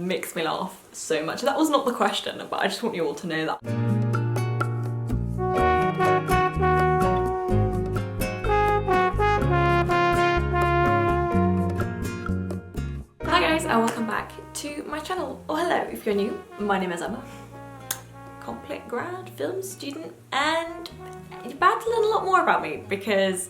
makes me laugh so much. That was not the question, but I just want you all to know that. Hi guys, and welcome back to my channel. Oh hello, if you're new, my name is Emma. Complete grad, film student, and you're about to learn a lot more about me because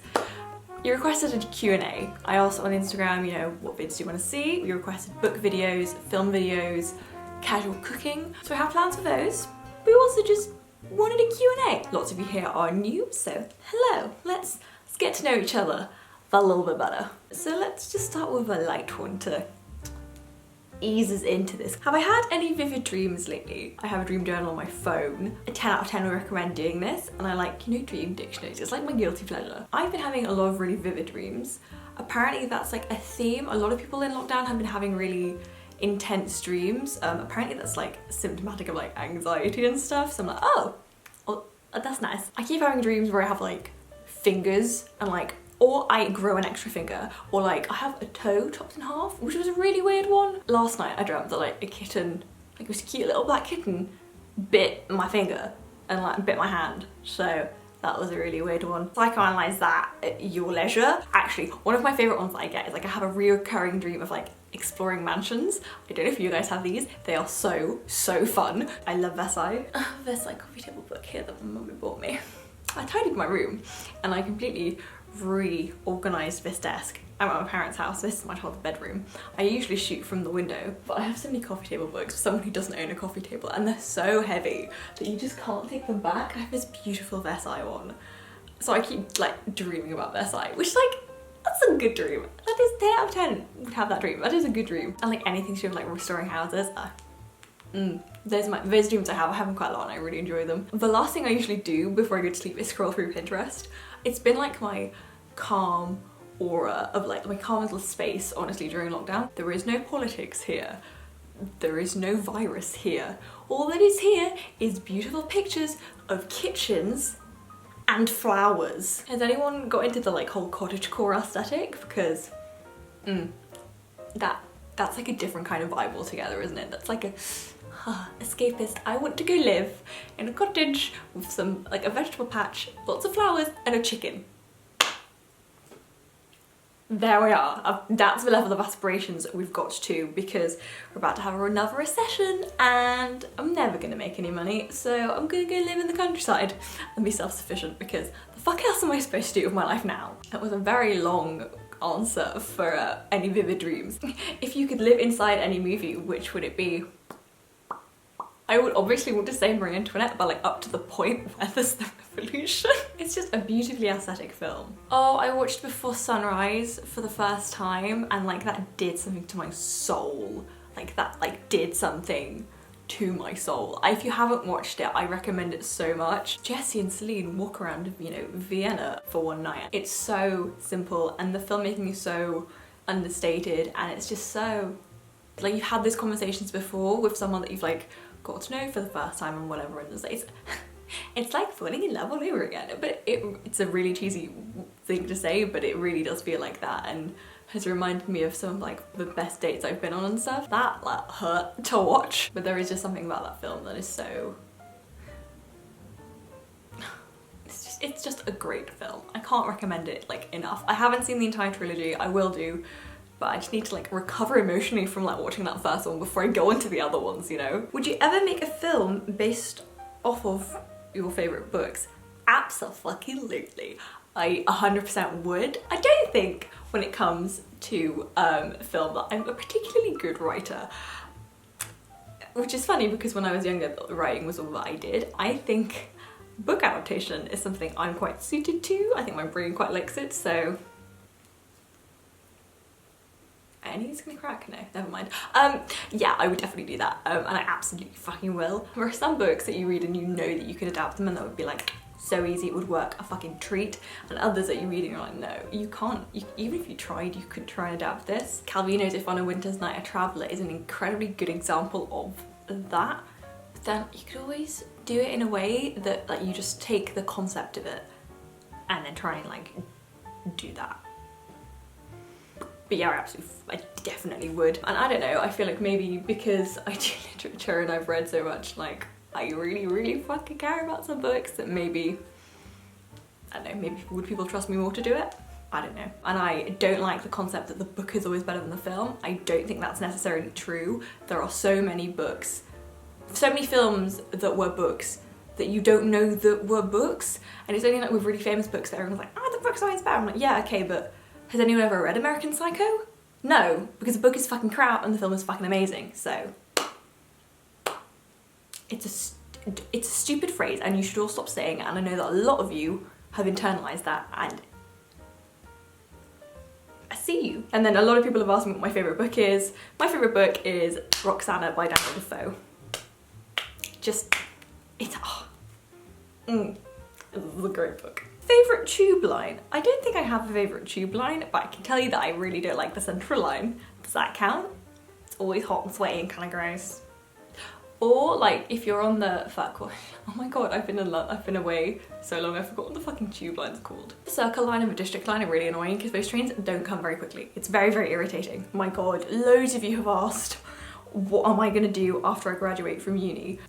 you requested a Q&A. I asked on Instagram, you know, what vids do you want to see? You requested book videos, film videos, casual cooking. So I have plans for those. We also just wanted a Q&A. Lots of you here are new, so hello. Let's get to know each other a little bit better. So let's just start with a light one to ease us into this. Have I had any vivid dreams lately? I have a dream journal on my phone. A 10 out of 10 would recommend doing this, and I like, you know, dream dictionaries. It's like my guilty pleasure. I've been having a lot of really vivid dreams. Apparently that's like a theme. A lot of people in lockdown have been having really intense dreams. Apparently that's like symptomatic of like anxiety and stuff. So I'm like, oh, well, that's nice. I keep having dreams where I have like fingers and like, or I grow an extra finger, or like I have a toe chopped in half, which was a really weird one. Last night I dreamt that like a kitten, like it was a cute little black kitten, bit my finger and like bit my hand. So that was a really weird one. Psychoanalyze that at your leisure. Actually, one of my favorite ones that I get is like I have a reoccurring dream of like exploring mansions. I don't know if you guys have these. They are so fun. I love Versailles. Versailles coffee table book here that my mummy bought me. I tidied my room and I completely reorganised this desk. I'm at my parents' house, this is my child's bedroom. I usually shoot from the window, but I have so many coffee table books for someone who doesn't own a coffee table, and they're so heavy that you just can't take them back. I have this beautiful Versailles one. So I keep like dreaming about Versailles, which is like, that's a good dream. That is 10 out of 10 would have that dream. That is a good dream. And like anything to do with like restoring houses, those dreams I have them quite a lot and I really enjoy them. The last thing I usually do before I go to sleep is scroll through Pinterest. It's been like my calm aura of like my calm little space, honestly, during lockdown. There is no politics here. There is no virus here. All that is here is beautiful pictures of kitchens and flowers. Has anyone got into the like whole cottagecore aesthetic? Because that's like a different kind of vibe altogether, isn't it? That's like a escapist. I want to go live in a cottage with some like a vegetable patch, lots of flowers and a chicken. There we are. That's the level of aspirations we've got to, because we're about to have another recession and I'm never gonna make any money, so I'm gonna go live in the countryside and be self-sufficient, because the fuck else am I supposed to do with my life now? That was a very long answer for any vivid dreams. If you could live inside any movie, which would it be? I would obviously want to say Marie Antoinette, but like up to the point where there's the revolution. It's just a beautifully aesthetic film. Oh, I watched Before Sunrise for the first time and like that did something to my soul. Like that like did something to my soul. If you haven't watched it, I recommend it so much. Jessie and Celine walk around, you know, Vienna for one night. It's so simple and the filmmaking is so understated and it's just so, like you've had these conversations before with someone that you've like got to know for the first time and whatever, and it's like falling in love all over again. But it's a really cheesy thing to say, but it really does feel like that and has reminded me of some of like the best dates I've been on and stuff. That like hurt to watch, but there is just something about that film that is so, it's just a great film. I can't recommend it like enough. I haven't seen the entire trilogy, I will do, but I just need to like recover emotionally from like watching that first one before I go into the other ones, you know? Would you ever make a film based off of your favourite books? Absolutely. I 100% would. I don't think when it comes to film that I'm a particularly good writer. Which is funny because when I was younger, writing was all that I did. I think book adaptation is something I'm quite suited to. I think my brain quite likes it, so I think it's gonna crack. No, never mind. Yeah, I would definitely do that, and I absolutely fucking will. There are some books that you read and you know that you could adapt them and that would be like so easy, it would work a fucking treat, and others that you read and you're like, no, you can't. Even if you tried, you couldn't try and adapt this. Calvino's If on a Winter's Night a Traveller is an incredibly good example of that. But then you could always do it in a way that like you just take the concept of it and then try and like do that. But yeah, I definitely would. And I don't know, I feel like maybe because I do literature and I've read so much, like, I really fucking care about some books that maybe, I don't know, maybe would people trust me more to do it? I don't know. And I don't like the concept that the book is always better than the film. I don't think that's necessarily true. There are so many books, so many films that were books that you don't know that were books. And it's only like with really famous books that everyone's like, oh, the book's always better. I'm like, yeah, okay, but has anyone ever read American Psycho? No, because the book is fucking crap and the film is fucking amazing. So it's a stupid phrase and you should all stop saying it. And I know that a lot of you have internalized that, and I see you. And then a lot of people have asked me what my favourite book is. My favourite book is Roxana by Daniel Defoe. Just, it's a great book. Favourite tube line? I don't think I have a favourite tube line, but I can tell you that I really don't like the central line. Does that count? It's always hot and sweaty and kind of gross. Or like if you're on the oh my god, I've been away so long, I've forgotten the fucking tube line's called. The circle line and the district line are really annoying because those trains don't come very quickly. It's very irritating. My god, loads of you have asked, what am I gonna do after I graduate from uni?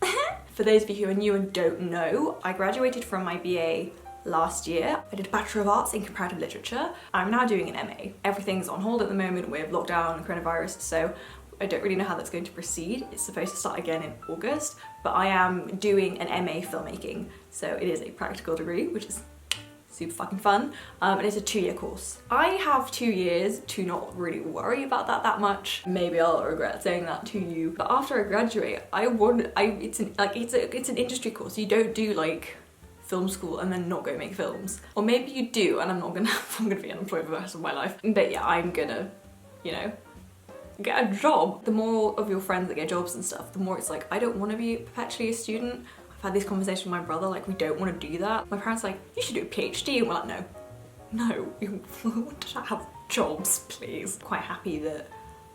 For those of you who are new and don't know, I graduated from my BA last year. I did a Bachelor of Arts in Comparative Literature. I'm now doing an MA. Everything's on hold at the moment with lockdown and coronavirus, so I don't really know how that's going to proceed. It's supposed to start again in August, but I am doing an MA filmmaking, so it is a practical degree, which is super fucking fun, and it's a 2-year course. I have 2 years to not really worry about that much. Maybe I'll regret saying that to you, but after I graduate, it's an industry course. You don't do like film school and then not go make films, or maybe you do, and I'm gonna be unemployed for the rest of my life. But yeah, I'm gonna, you know, get a job. The more of your friends that get jobs and stuff, the more it's like, I don't want to be perpetually a student. I've had this conversation with my brother, like, we don't want to do that. My parents are like, you should do a PhD, and we're like, no, you want to have jobs, please. Quite happy that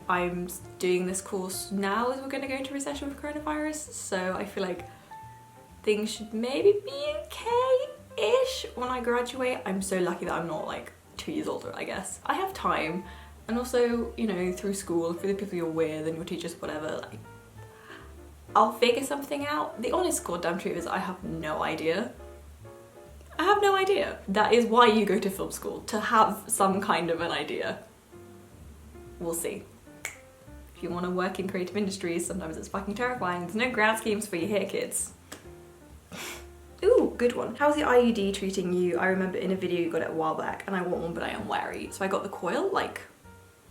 I'm doing this course now as we're going to go into recession with coronavirus, so I feel like things should maybe be okay-ish when I graduate. I'm so lucky that I'm not like 2 years older, I guess. I have time. And also, you know, through school, through the people you're with and your teachers, whatever, like, I'll figure something out. The honest goddamn truth is I have no idea. I have no idea. That is why you go to film school, to have some kind of an idea. We'll see. If you want to work in creative industries, sometimes it's fucking terrifying. There's no grad schemes for you here, kids. Ooh, good one. How's the IUD treating you? I remember in a video you got it a while back, and I want one, but I am wary. So I got the coil, like,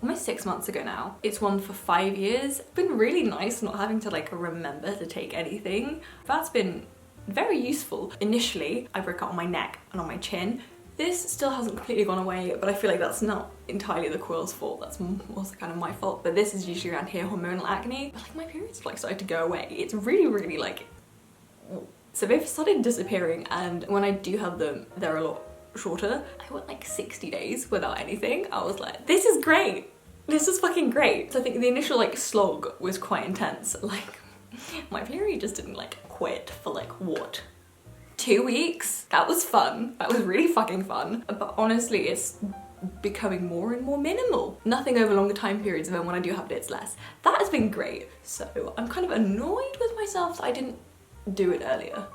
almost 6 months ago now. It's one for 5 years. It's been really nice not having to like remember to take anything. That's been very useful. Initially, I broke out on my neck and on my chin. This still hasn't completely gone away, but I feel like that's not entirely the coil's fault. That's also kind of my fault. But this is usually around here, hormonal acne. But like my periods have like started to go away. It's really like, so they've started disappearing, and when I do have them, they're a lot shorter. I went like 60 days without anything. I was like, this is great. This is fucking great. So I think the initial like slog was quite intense. Like my period just didn't like quit for like what? 2 weeks? That was fun. That was really fucking fun. But honestly, it's becoming more and more minimal. Nothing over longer time periods, and then when I do have it, it's less. That has been great. So I'm kind of annoyed with myself that I didn't do it earlier.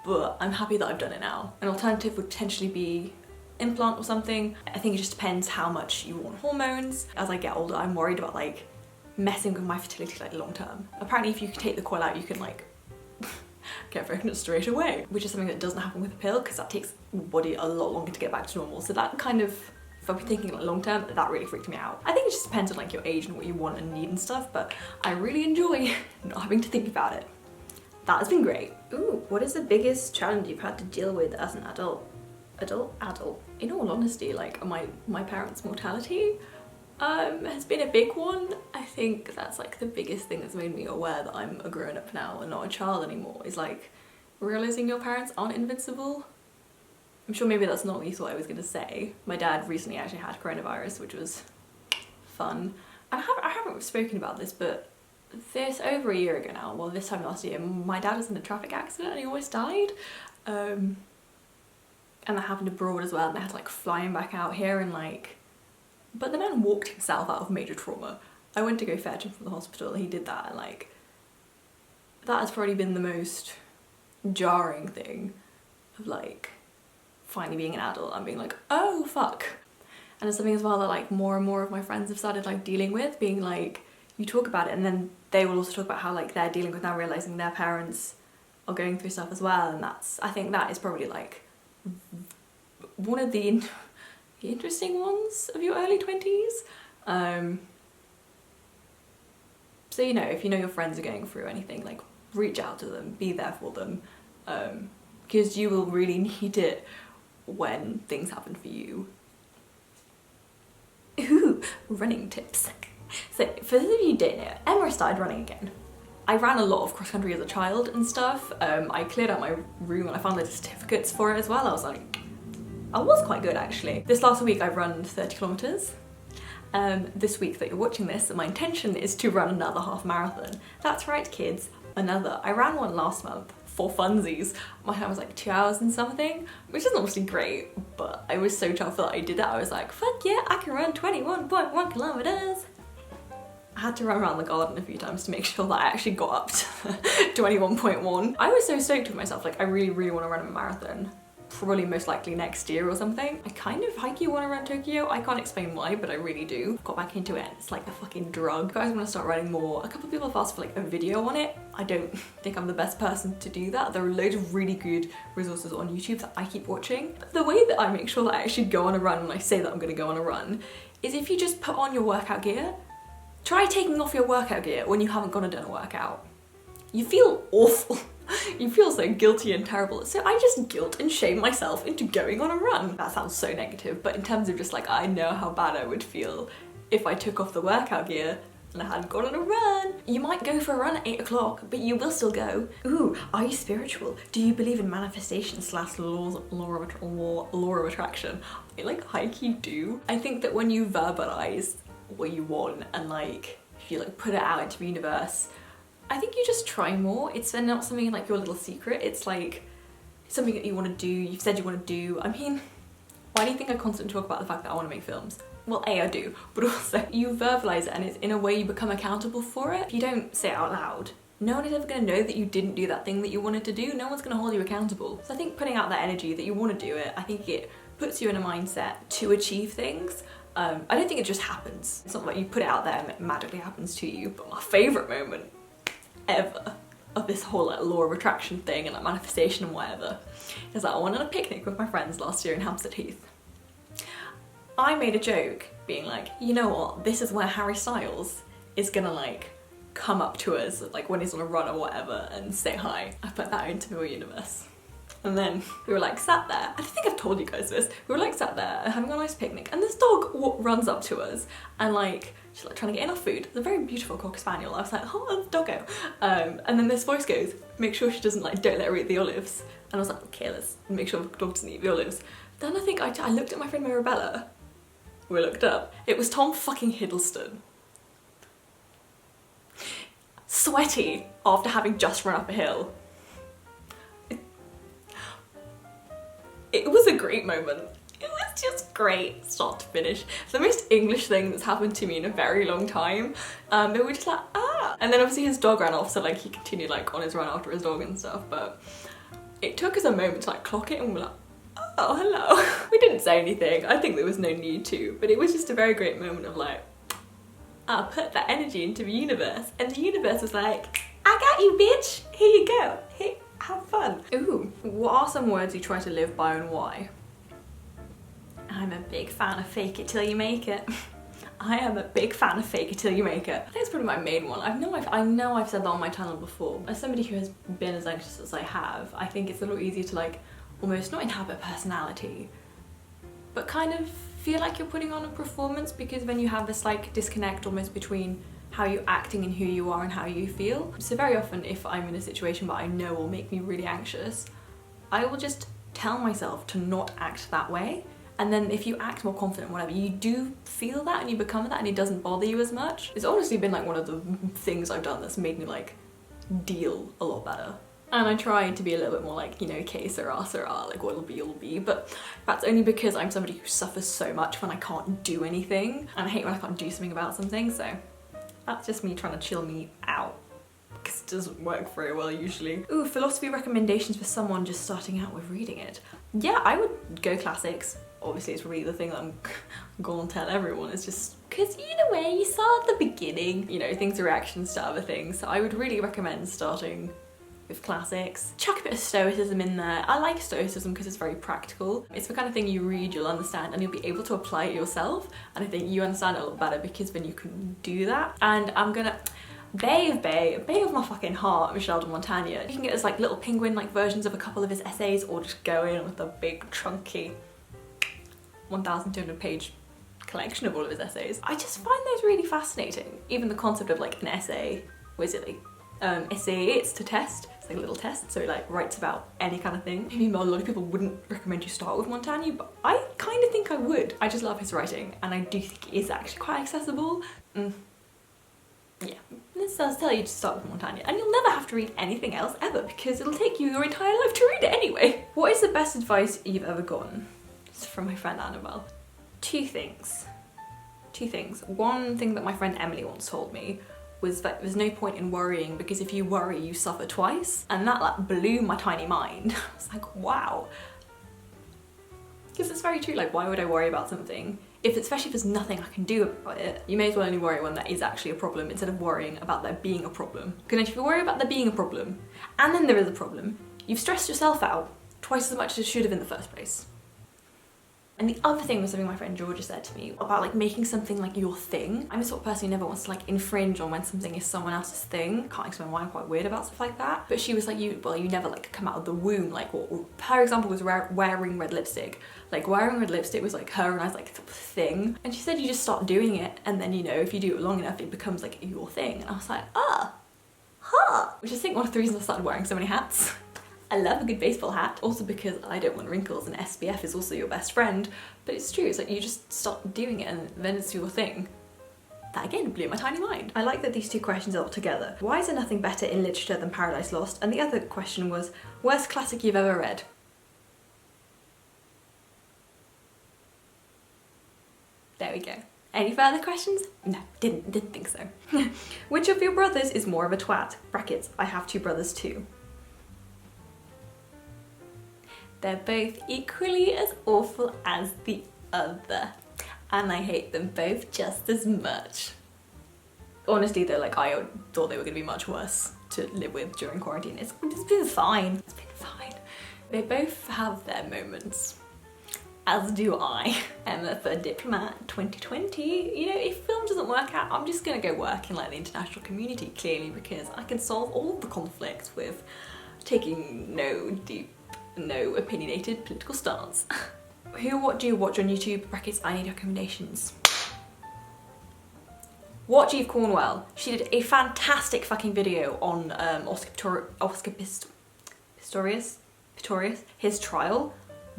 But I'm happy that I've done it now. An alternative would potentially be implant or something. I think it just depends how much you want hormones. As I get older, I'm worried about like messing with my fertility like long term. Apparently if you take the coil out, you can like get pregnant straight away, which is something that doesn't happen with a pill because that takes your body a lot longer to get back to normal. So that kind of, if I'm thinking like long term, that really freaked me out. I think it just depends on like your age and what you want and need and stuff, but I really enjoy not having to think about it. That has been great. Ooh, what is the biggest challenge you've had to deal with as an adult? Adult. In all honesty, like my parents' mortality has been a big one. I think that's like the biggest thing that's made me aware that I'm a grown-up now and not a child anymore, is like realizing your parents aren't invincible. I'm sure maybe that's not what you thought I was gonna say. My dad recently actually had coronavirus, which was fun. I haven't spoken about this, but this over a year ago now, well this time last year, my dad was in a traffic accident and he almost died. And that happened abroad as well, and they had to like fly him back out here, and like But the man walked himself out of major trauma. I went to go fetch him from the hospital and he did that, and like, that has probably been the most jarring thing of like finally being an adult and being like, oh fuck. And it's something as well that like more and more of my friends have started like dealing with, being like, you talk about it and then they will also talk about how like they're dealing with now realising their parents are going through stuff as well, and that's, I think that is probably like one of the interesting ones of your early 20s. So you know, if you know your friends are going through anything, like reach out to them, be there for them, because you will really need it when things happen for you. Ooh, running tips. So for those of you who don't know, Emma started running again. I ran a lot of cross country as a child and stuff. I cleared out my room and I found loads of certificates for it as well. I was like, I was quite good actually. This last week I've run 30 kilometers. This week that you're watching this, my intention is to run another half marathon. That's right kids, another. I ran one last month for funsies. My time was like 2 hours and something, which is obviously great, but I was so chuffed that I did that. I was like, fuck yeah, I can run 21.1 kilometers. I had to run around the garden a few times to make sure that I actually got up to 21.1. I was so stoked with myself, like I really want to run a marathon. Probably most likely next year or something. I kind of hikey want to run Tokyo. I can't explain why, but I really do. Got back into it. It's like a fucking drug. If you guys want to start running more, a couple of people have asked for like a video on it. I don't think I'm the best person to do that. There are loads of really good resources on YouTube that I keep watching. But the way that I make sure that I actually go on a run when I say that I'm going to go on a run is if you just put on your workout gear. Try taking off your workout gear when you haven't gone and done a workout. You feel awful. You feel so guilty and terrible. So I just guilt and shame myself into going on a run. That sounds so negative, but in terms of just like, I know how bad I would feel if I took off the workout gear and I hadn't gone on a run. You might go for a run at 8 o'clock, but you will still go. Ooh, are you spiritual? Do you believe in manifestation / law of attraction? I like high-key do. I think that when you verbalize what you want and like, if you like put it out into the universe, I think you just try more. It's not something like your little secret. It's like something that you want to do, you've said you want to do. I mean, why do you think I constantly talk about the fact that I want to make films? Well, A, I do, but also you verbalize it and it's in a way you become accountable for it. If you don't say it out loud, no one is ever going to know that you didn't do that thing that you wanted to do. No one's going to hold you accountable. So I think putting out that energy that you want to do it, I think it puts you in a mindset to achieve things. I don't think it just happens. It's not like you put it out there and it magically happens to you. But my favourite moment ever of this whole like law of attraction thing and like manifestation and whatever is that I went on a picnic with my friends last year in Hampstead Heath. I made a joke being like, you know what, this is where Harry Styles is gonna like come up to us like when he's on a run or whatever and say hi. I put that into the universe. And then we were like sat there, I don't think I've told you guys this, we were like sat there having a nice picnic and this dog runs up to us and like she's like trying to get in our food. It's a very beautiful Cocker Spaniel. I was like, oh, that's doggo. And then this voice goes, make sure she doesn't like, don't let her eat the olives. And I was like, okay, let's make sure the dog doesn't eat the olives. Then I think I looked at my friend Marabella. We looked up. It was Tom fucking Hiddleston. Sweaty after having just run up a hill. It was a great moment. It was just great, start to finish. It's the most English thing that's happened to me in a very long time. They were just like, ah. And then obviously his dog ran off, so like he continued like on his run after his dog and stuff, but it took us a moment to like clock it and we were like, oh, hello. We didn't say anything. I think there was no need to, but it was just a very great moment of like, I'll put that energy into the universe. And the universe was like, I got you, bitch. Here you go. Hey, have fun. Ooh, what are some words you try to live by and why? I'm a big fan of fake it till you make it. I am a big fan of fake it till you make it. I think it's probably my main one. I know I've said that on my channel before. As somebody who has been as anxious as I have, I think it's a little easier to like almost not inhabit personality, but kind of feel like you're putting on a performance, because then you have this like disconnect almost between how you're acting and who you are and how you feel. So very often if I'm in a situation that I know will make me really anxious, I will just tell myself to not act that way. And then if you act more confident, whatever, you do feel that and you become that and it doesn't bother you as much. It's honestly been like one of the things I've done that's made me like deal a lot better And I try to be a little bit more like, you know, que sera, sera, like what'll be, but that's only because I'm somebody who suffers so much when I can't do anything, and I hate when I can't do something about something, so that's just me trying to chill me out, because it doesn't work very well usually. Ooh, philosophy recommendations for someone just starting out with reading it. Yeah, I would go classics. Obviously it's probably the thing that I'm gonna tell everyone, is just because in a way you start at the beginning, you know, things are reactions to other things, so I would really recommend starting with classics. Chuck a bit of stoicism in there. I like stoicism because it's very practical. It's the kind of thing you read, you'll understand, and you'll be able to apply it yourself, and I think you understand it a lot better because then you can do that. And I'm gonna Bae of my fucking heart, Michel de Montaigne. You can get this like little penguin like versions of a couple of his essays, or just go in with a big chunky 1,200 page collection of all of his essays. I just find those really fascinating. Even the concept of like an essay, what is it, like essay, it's to test. It's like a little test, so it like writes about any kind of thing. Maybe a lot of people wouldn't recommend you start with Montaigne, but I kind of think I would. I just love his writing, and I do think it is actually quite accessible. Yeah, this does tell you to start with Montaigne, and you'll never have to read anything else ever because it'll take you your entire life to read it anyway. What is the best advice you've ever gotten? It's from my friend Annabelle. Two things. One thing that my friend Emily once told me was that there's no point in worrying because if you worry, you suffer twice. And that like blew my tiny mind. I was like, wow. Because it's very true, like why would I worry about something? Especially if there's nothing I can do about it, you may as well only worry when there is actually a problem instead of worrying about there being a problem. Because if you worry about there being a problem, and then there is a problem, you've stressed yourself out twice as much as it should have in the first place. And the other thing was something my friend Georgia said to me about like making something like your thing. I'm the sort of person who never wants to like infringe on when something is someone else's thing. Can't explain why I'm quite weird about stuff like that. But she was like, you never like come out of the womb. Like what her example was wearing red lipstick. Like wearing red lipstick was like her and I's like thing. And she said you just start doing it, and then you know, if you do it long enough, it becomes like your thing. And I was like, which I think one of the reasons I started wearing so many hats. I love a good baseball hat, also because I don't want wrinkles and SPF is also your best friend, but it's true, it's like you just start doing it and then it's your thing. That again blew my tiny mind. I like that these two questions are together. Why is there nothing better in literature than Paradise Lost? And the other question was, worst classic you've ever read? There we go. Any further questions? No, didn't think so. Which of your brothers is more of a twat? Brackets, I have two brothers too. They're both equally as awful as the other, and I hate them both just as much. Honestly though, like I thought they were gonna be much worse to live with during quarantine. It's been fine. It's been fine. They both have their moments, as do I. Emma for Diplomat 2020. You know, if film doesn't work out, I'm just gonna go work in like the international community, clearly, because I can solve all of the conflicts with taking no opinionated political stance. What do you watch on YouTube? Brackets, I need recommendations. Watch Eve Cornwell. She did a fantastic fucking video on Oscar Pistorius, his trial.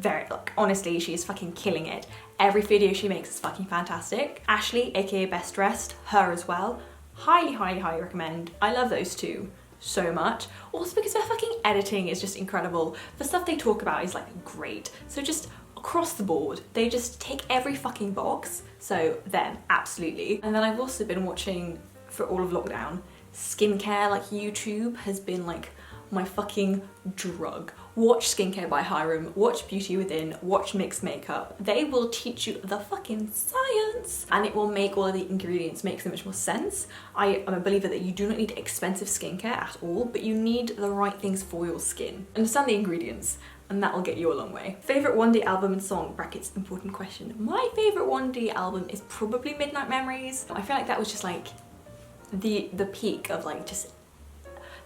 Like, honestly, she's fucking killing it. Every video she makes is fucking fantastic. Ashley, aka Best Dressed, her as well. Highly, highly, highly recommend. I love those two so much. Also because their fucking editing is just incredible. The stuff they talk about is like great. So just across the board, they just tick every fucking box. So them, absolutely. And then I've also been watching, for all of lockdown, skincare. Like YouTube has been like my fucking drug. Watch Skincare by Hiram, watch Beauty Within, watch Mixed Makeup. They will teach you the fucking science, and it will make all of the ingredients make so much more sense. I am a believer that you do not need expensive skincare at all, but you need the right things for your skin. Understand the ingredients, and that will get you a long way. Favorite 1D album and song? Brackets, important question. My favorite 1D album is probably Midnight Memories. I feel like that was just like the peak of like just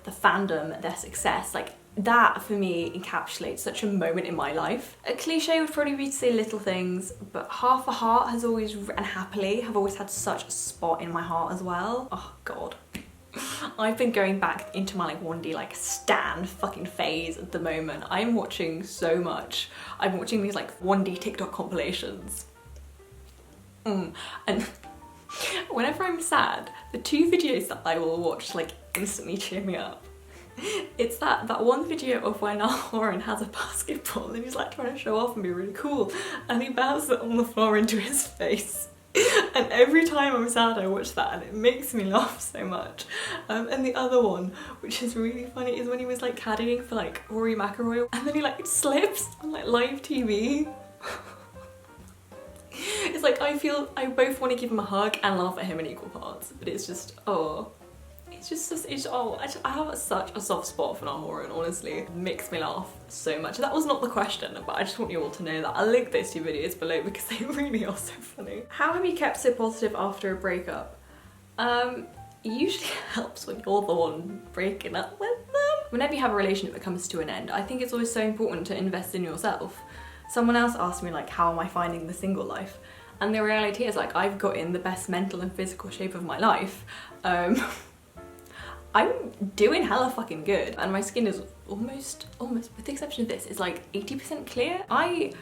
the fandom, their success. Like that for me encapsulates such a moment in my life. A cliche would probably be to say Little Things, but Half a Heart has always, and Happily, have always had such a spot in my heart as well. Oh god. I've been going back into my like 1D like stan fucking phase at the moment. I'm watching so much. I'm watching these like 1D TikTok compilations. And whenever I'm sad, the two videos that I will watch like instantly cheer me up. It's that one video of when Aaron has a basketball and he's like trying to show off and be really cool, and he bounces it on the floor into his face. And every time I'm sad I watch that and it makes me laugh so much. And the other one, which is really funny, is when he was like caddying for like Rory McIlroy and then he like slips on like live TV. It's like I both want to give him a hug and laugh at him in equal parts, but it's just, oh. I have such a soft spot for Aaron, honestly. It makes me laugh so much. That was not the question, but I just want you all to know that. I'll link those two videos below because they really are so funny. How have you kept so positive after a breakup? It usually helps when you're the one breaking up with them. Whenever you have a relationship that comes to an end, I think it's always so important to invest in yourself. Someone else asked me like, how am I finding the single life? And the reality is like, I've got in the best mental and physical shape of my life. I'm doing hella fucking good, and my skin is almost, with the exception of this, is like 80% clear. I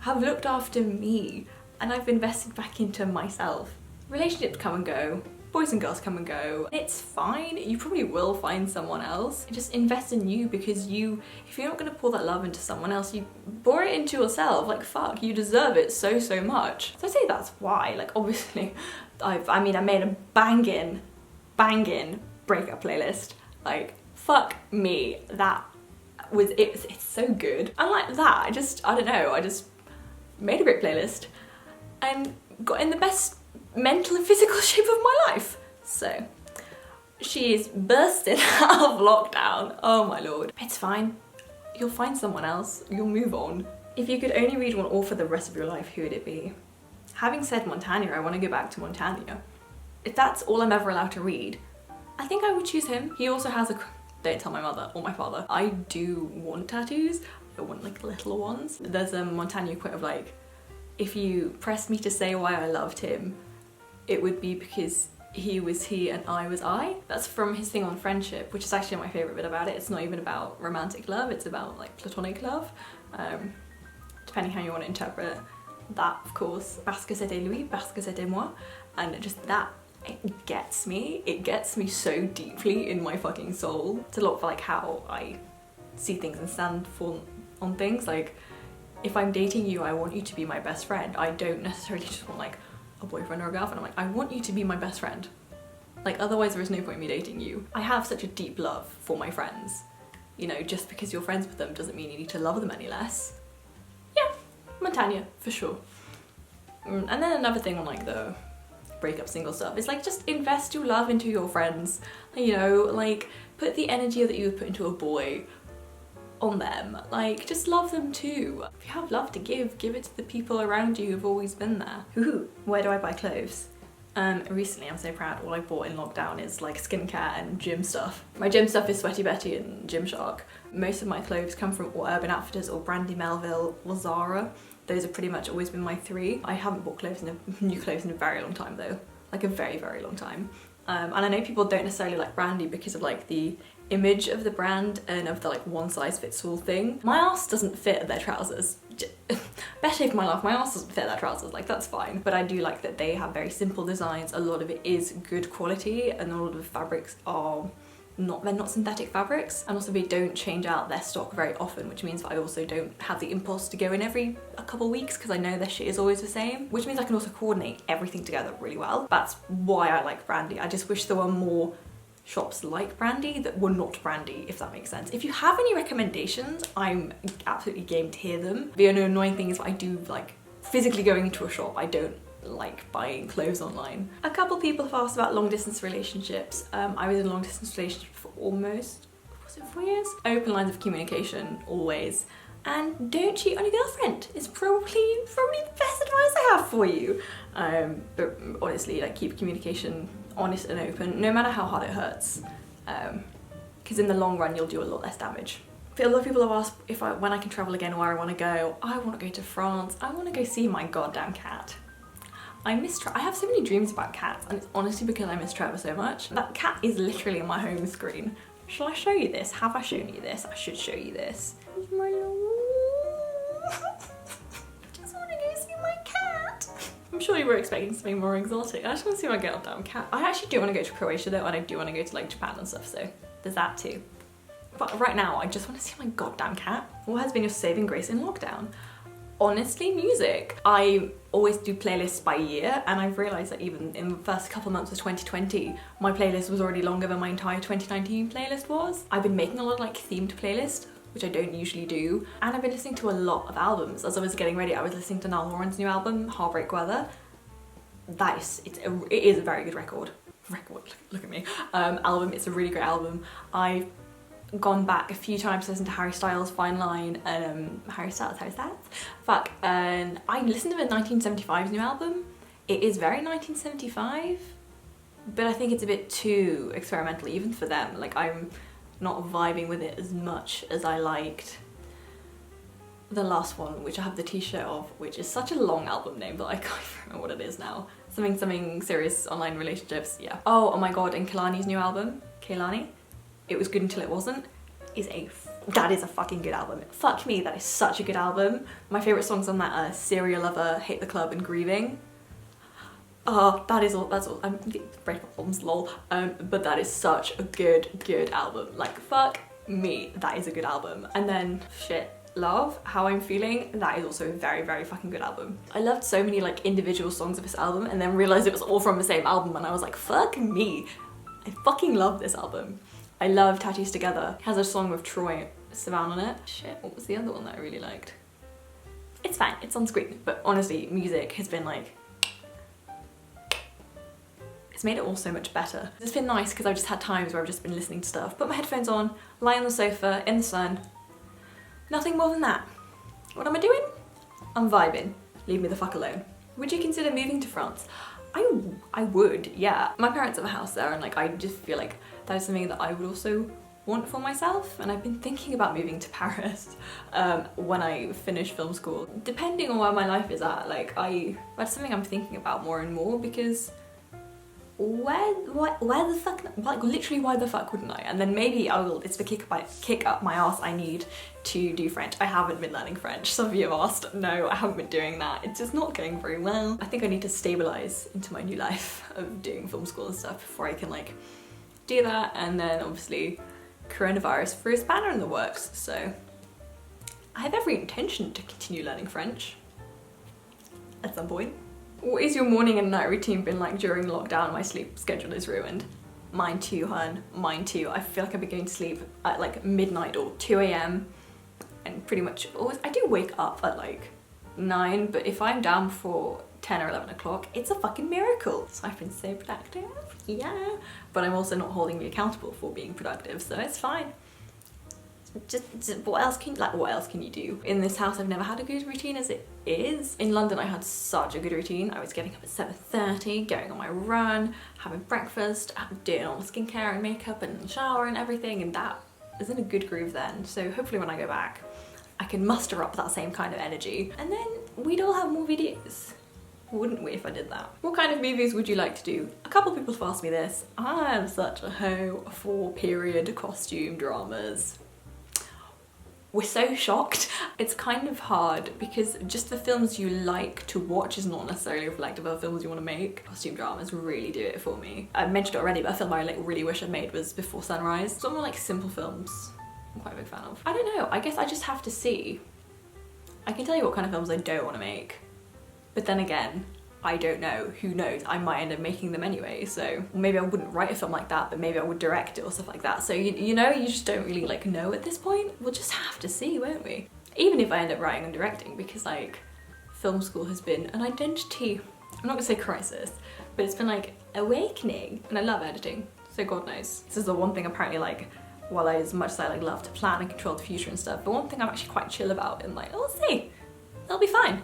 have looked after me and I've invested back into myself. Relationships come and go, boys and girls come and go. It's fine, you probably will find someone else. Just invest in you, because if you're not gonna pour that love into someone else, you pour it into yourself. Like fuck, you deserve it so much. So I'd say that's why. Like obviously, I made a banging breakup playlist. Like fuck me, that was it. It's so good. And like that, I don't know, I just made a great playlist and got in the best mental and physical shape of my life. So she is bursting out of lockdown. Oh my lord. It's fine, you'll find someone else, you'll move on. If you could only read one author the rest of your life, who would it be? Having said Montaigne, I want to go back to Montaigne. If that's all I'm ever allowed to read, I think I would choose him. He also has don't tell my mother or my father. I do want tattoos. I want like little ones. There's a Montaigne quote of like, if you pressed me to say why I loved him, it would be because he was he and I was I. That's from his thing on friendship, which is actually my favourite bit about it. It's not even about romantic love, it's about like platonic love. Depending how you want to interpret that, of course. Parce que c'était lui, parce que c'était moi. And just that, it gets me so deeply in my fucking soul. It's a lot for like how I see things and stand on things. Like, if I'm dating you, I want you to be my best friend. I don't necessarily just want like a boyfriend or a girlfriend. I'm like, I want you to be my best friend. Like, otherwise there is no point in me dating you. I have such a deep love for my friends. You know, just because you're friends with them doesn't mean you need to love them any less. Yeah, Montaigne, for sure. And then another thing on like the breakup single stuff, it's like, just invest your love into your friends. You know, like, put the energy that you would put into a boy on them. Like, just love them too. If you have love to give it to the people around you who've always been there. Where do I buy clothes? Recently, I'm so proud, all I bought in lockdown is like skincare and gym stuff. My gym stuff is Sweaty Betty and Gymshark. Most of my clothes come from or Urban Outfitters or Brandy Melville or Zara. Those have pretty much always been my three. I haven't bought new clothes in a very long time though. Like a very, very long time. And I know people don't necessarily like Brandy because of like the image of the brand and of the like one size fits all thing. My ass doesn't fit their trousers. Best shape of my life, my ass doesn't fit their trousers, like that's fine. But I do like that they have very simple designs. A lot of it is good quality and a lot of the fabrics are they're not synthetic fabrics, and also they don't change out their stock very often, which means that I also don't have the impulse to go in every a couple weeks because I know their shit is always the same, which means I can also coordinate everything together really well. That's why I like Brandy. I just wish there were more shops like Brandy that were not Brandy, if that makes sense. If you have any recommendations, I'm absolutely game to hear them. The only annoying thing is that I do like physically going into a shop. I don't like buying clothes online. A couple people have asked about long distance relationships. I was in a long distance relationship for almost, was it 4 years? Open lines of communication, always. And don't cheat on your girlfriend. It's probably the best advice I have for you. But honestly, like, keep communication honest and open, no matter how hard it hurts. Because in the long run, you'll do a lot less damage. A lot of people have asked when I can travel again, where I want to go. I want to go to France. I want to go see my goddamn cat. I have so many dreams about cats, and it's honestly because I miss Trevor so much. That cat is literally on my home screen. Shall I show you this? Have I shown you this? I should show you this. Just want to go see my cat. I'm sure you were expecting something more exotic. I just want to see my goddamn cat. I actually do want to go to Croatia though, and I do want to go to like Japan and stuff, so there's that too. But right now, I just want to see my goddamn cat. What has been your saving grace in lockdown? Honestly, music. I always do playlists by year, and I've realised that even in the first couple months of 2020, my playlist was already longer than my entire 2019 playlist was. I've been making a lot of like themed playlists, which I don't usually do, and I've been listening to a lot of albums. As I was getting ready, I was listening to Niall Horan's new album, Heartbreak Weather. It is a very good record. Look at me. Album, it's a really great album. I've gone back a few times to listen to Harry Styles' Fine Line, and and I listened to the 1975's new album. It is very 1975, but I think it's a bit too experimental even for them. Like, I'm not vibing with it as much as I liked the last one, which I have the t-shirt of, which is such a long album name that I can't remember what it is now. Something serious online relationships, yeah. Oh my god, and Kehlani's new album, Kehlani, It Was Good Until It Wasn't, that is a fucking good album. Fuck me, that is such a good album. My favourite songs on that are Serial Lover, Hate the Club, and Grieving. Oh, that's all, breakup albums, lol. But that is such a good album. Like, fuck me, that is a good album. And then, shit, Love, How I'm Feeling, that is also a very fucking good album. I loved so many like individual songs of this album and then realised it was all from the same album, and I was like, fuck me, I fucking love this album. I love Tattoos Together. It has a song with Troye Sivan on it. Shit, what was the other one that I really liked? It's fine, it's on screen, but honestly, music has been like, it's made it all so much better. It's been nice because I've just had times where I've just been listening to stuff, put my headphones on, lie on the sofa, in the sun. Nothing more than that. What am I doing? I'm vibing. Leave me the fuck alone. Would you consider moving to France? I would, yeah. My parents have a house there, and like I just feel like that is something that I would also want for myself, and I've been thinking about moving to Paris when I finish film school. Depending on where my life is at, like that's something I'm thinking about more and more, because where the fuck, like literally why the fuck wouldn't I? And then maybe it's the kick up my ass I need to do French. I haven't been learning French. Some of you have asked. No, I haven't been doing that. It's just not going very well. I think I need to stabilize into my new life of doing film school and stuff before I can like do that. And then obviously coronavirus threw a spanner in the works, so I have every intention to continue learning French at some point. What is your morning and night routine been like during lockdown? My sleep schedule is ruined. Mine too, hun. Mine too. I feel like I've been going to sleep at like midnight or 2 AM, and pretty much always, I do wake up at like 9, but if I'm down before 10 or 11 o'clock, it's a fucking miracle. So I've been so productive, yeah. But I'm also not holding me accountable for being productive, so it's fine. Just what else can you do? In this house I've never had a good routine as it is. In London I had such a good routine. I was getting up at 7:30, going on my run, having breakfast, doing all the skincare and makeup and shower and everything, and that is in a good groove then. So hopefully when I go back I can muster up that same kind of energy, and then we'd all have more videos. Wouldn't we if I did that? What kind of movies would you like to do? A couple people have asked me this. I am such a hoe for period costume dramas. We're so shocked. It's kind of hard because just the films you like to watch is not necessarily reflective of the films you want to make. Costume dramas really do it for me. I mentioned it already, but a film I like really wish I'd made was Before Sunrise. Some more like simple films I'm quite a big fan of. I don't know, I guess I just have to see. I can tell you what kind of films I don't want to make, but then again, I don't know, who knows, I might end up making them anyway, so maybe I wouldn't write a film like that, but maybe I would direct it or stuff like that. So you know, you just don't really like know at this point. We'll just have to see, won't we? Even if I end up writing and directing, because like film school has been an identity, I'm not gonna say crisis, but it's been like awakening, and I love editing, so God knows. This is the one thing apparently, like, while as much as I like love to plan and control the future and stuff, the one thing I'm actually quite chill about, and like, oh, we'll see, it'll be fine.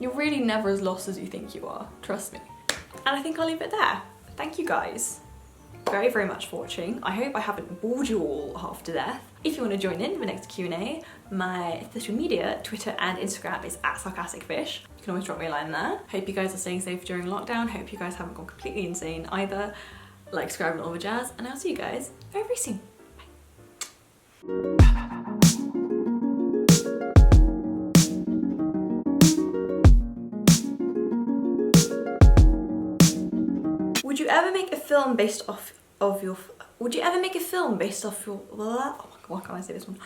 You're really never as lost as you think you are, trust me. And I think I'll leave it there. Thank you guys very much for watching. I hope I haven't bored you all half to death. If you want to join in the next Q&A, my social media, Twitter and Instagram is @sarcasticfish. You can always drop me a line there. Hope you guys are staying safe during lockdown. Hope you guys haven't gone completely insane either. Like, subscribe and all the jazz, and I'll see you guys very soon. Bye. Would you ever make a film based off your... Oh my god. why can't I say this one?